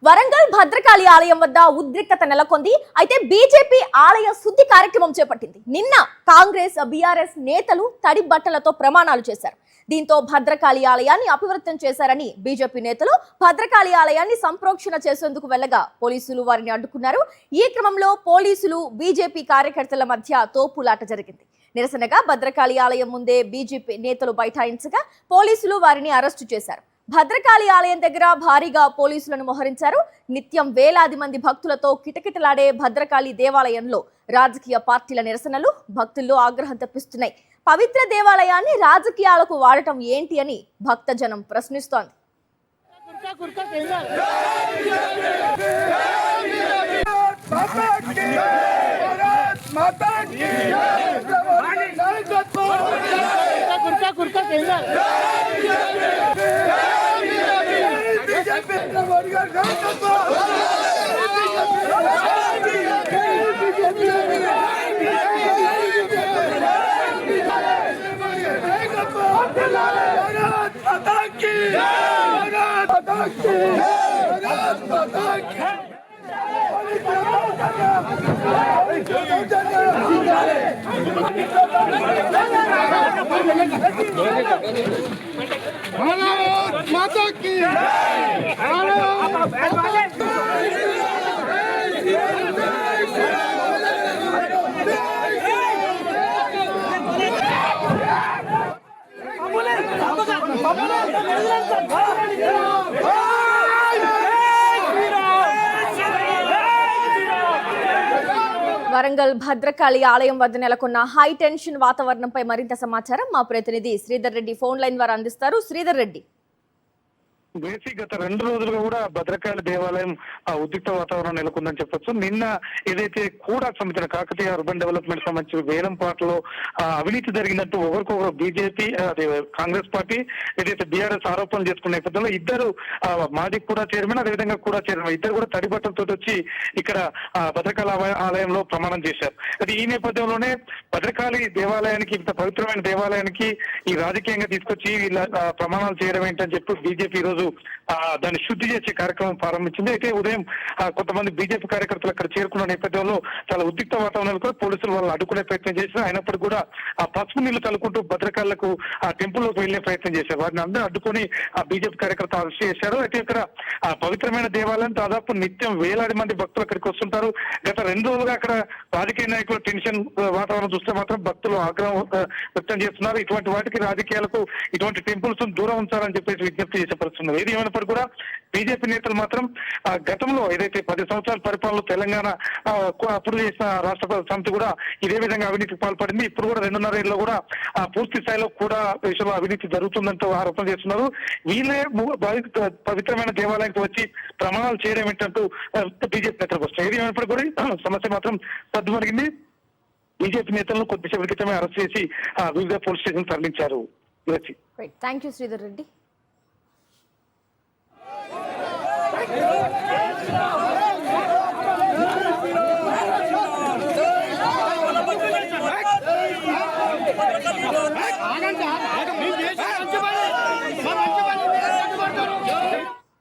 వరంగల్ భద్రకాళి ఆలయం వద్ద ఉద్రిక్తత నెలకొంది. అయితే బీజేపీ ఆలయ శుద్ధి కార్యక్రమం చేపట్టింది. నిన్న కాంగ్రెస్ బీఆర్ఎస్ నేతలు తడి బట్టలతో ప్రమాణాలు చేశారు. దీంతో భద్రకాళి ఆలయాన్ని అపవిత్రం చేశారని బీజేపీ నేతలు భద్రకాళి ఆలయాన్ని సంప్రోక్షణ చేసేందుకు వెళ్లగా పోలీసులు వారిని అడ్డుకున్నారు. ఈ క్రమంలో పోలీసులు బీజేపీ కార్యకర్తల మధ్య తోపులాట జరిగింది. నిరసనగా భద్రకాళి ఆలయం ముందే బీజేపీ నేతలు బైఠాయించగా పోలీసులు వారిని అరెస్టు చేశారు. భద్రకాళి ఆలయం దగ్గర భారీగా పోలీసులను మోహరించారు. నిత్యం వేలాది మంది భక్తులతో కిటకిటలాడే భద్రకాళి దేవాలయంలో రాజకీయ పార్టీల నిరసనలు భక్తుల్లో ఆగ్రహం తెప్పిస్తున్నాయి. పవిత్ర దేవాలయాన్ని రాజకీయాలకు వాడటం ఏంటి అని భక్తజనం ప్రశ్నిస్తోంది. माता की వరంగల్ భద్రకాళి ఆలయం వద్ద నెలకొన్న హై టెన్షన్ వాతావరణంపై మరింత సమాచారం మా ప్రతినిధి శ్రీధర్ రెడ్డి ఫోన్ లైన్ ద్వారా అందిస్తారు. శ్రీధర్ రెడ్డి, గత 2 రోజులుగా కూడా భద్రకాళి దేవాలయం ఉద్రిక్త వాతావరణం నెలకొందని చెప్పొచ్చు. నిన్న ఏదైతే కూడా సంబంధించిన కాకతీయ అర్బన్ డెవలప్మెంట్ సంబంధించి వేలంపాటలో అవినీతి జరిగినట్టు ఒకరికొకరు బీజేపీ కాంగ్రెస్ పార్టీ ఏదైతే బీఆర్ఎస్ ఆరోపణలు చేసుకున్న నేపథ్యంలో ఇద్దరు మాజీ కూడా చైర్మన్ అదేవిధంగా కూడా చైర్మన్ ఇద్దరు కూడా తడి బట్టలతో వచ్చి ఇక్కడ భద్రకాళి ఆలయంలో ప్రమాణం చేశారు. అది ఈ నేపథ్యంలోనే భద్రకాళి దేవాలయానికి ఇంత పవిత్రమైన దేవాలయానికి ఈ రాజకీయంగా తీసుకొచ్చి వీళ్ళ ప్రమాణాలు చేయడం ఏంటని చెప్పి బీజేపీ ఈ రోజు దాన్ని శుద్ధి చేసే కార్యక్రమం ప్రారంభించింది. అయితే ఉదయం కొంతమంది బీజేపీ కార్యకర్తలు అక్కడ చేరుకున్న నేపథ్యంలో చాలా ఉద్రిక్త వాతావరణంలో పోలీసులు వాళ్ళని అడ్డుకునే ప్రయత్నం చేశారు. అయినప్పటికీ కూడా ఆ పసుపు నీళ్లు కలుకుంటూ భద్రకాళ్లకు ఆ టెంపుల్లోకి వెళ్లే ప్రయత్నం చేశారు. వారిని అందరూ అడ్డుకొని ఆ బీజేపీ కార్యకర్త అరెస్ట్ చేశారు. అయితే ఇక్కడ ఆ పవిత్రమైన దేవాలయం దాదాపు నిత్యం వేలాది మంది భక్తులు అక్కడికి వస్తుంటారు. గత 2 రోజులుగా అక్కడ రాజకీయ నాయకులు టెన్షన్ వాతావరణం చూస్తే మాత్రం భక్తులు ఆగ్రహం వ్యక్తం చేస్తున్నారు. ఇటువంటి వాటికి రాజకీయాలకు ఇటువంటి టెంపుల్స్ దూరం ఉంచాలని చెప్పేసి విజ్ఞప్తి చేసే పరిస్థితున్నారు. ఏది ఏమైనప్పటికీ కూడా బీజేపీ నేతలు మాత్రం గతంలో ఏదైతే 10 సంవత్సరాల పరిపాలనలో తెలంగాణ అప్పుడు చేసిన రాష్ట్ర సమితి కూడా ఇదే విధంగా అవినీతికి పాల్పడింది. ఇప్పుడు కూడా 2.5 ఏళ్ళలో కూడా పూర్తి స్థాయిలో కూడా దేశంలో అవినీతి జరుగుతుందంటూ ఆరోపణ చేస్తున్నారు. వీళ్ళే పవిత్రమైన దేవాలయానికి వచ్చి ప్రమాణాలు చేయడం ఏంటంటూ బీజేపీ నేతలకు వస్తాయి. ఏది ఏమైనప్పటికీ కూడా సమస్య మాత్రం సద్దుమరిగింది. బీజేపీ నేతలను కొద్దిసేపటి క్రితమే అరెస్ట్ చేసి వివిధ పోలీస్ స్టేషన్ తరలించారు. Thank you Sridhar Reddy.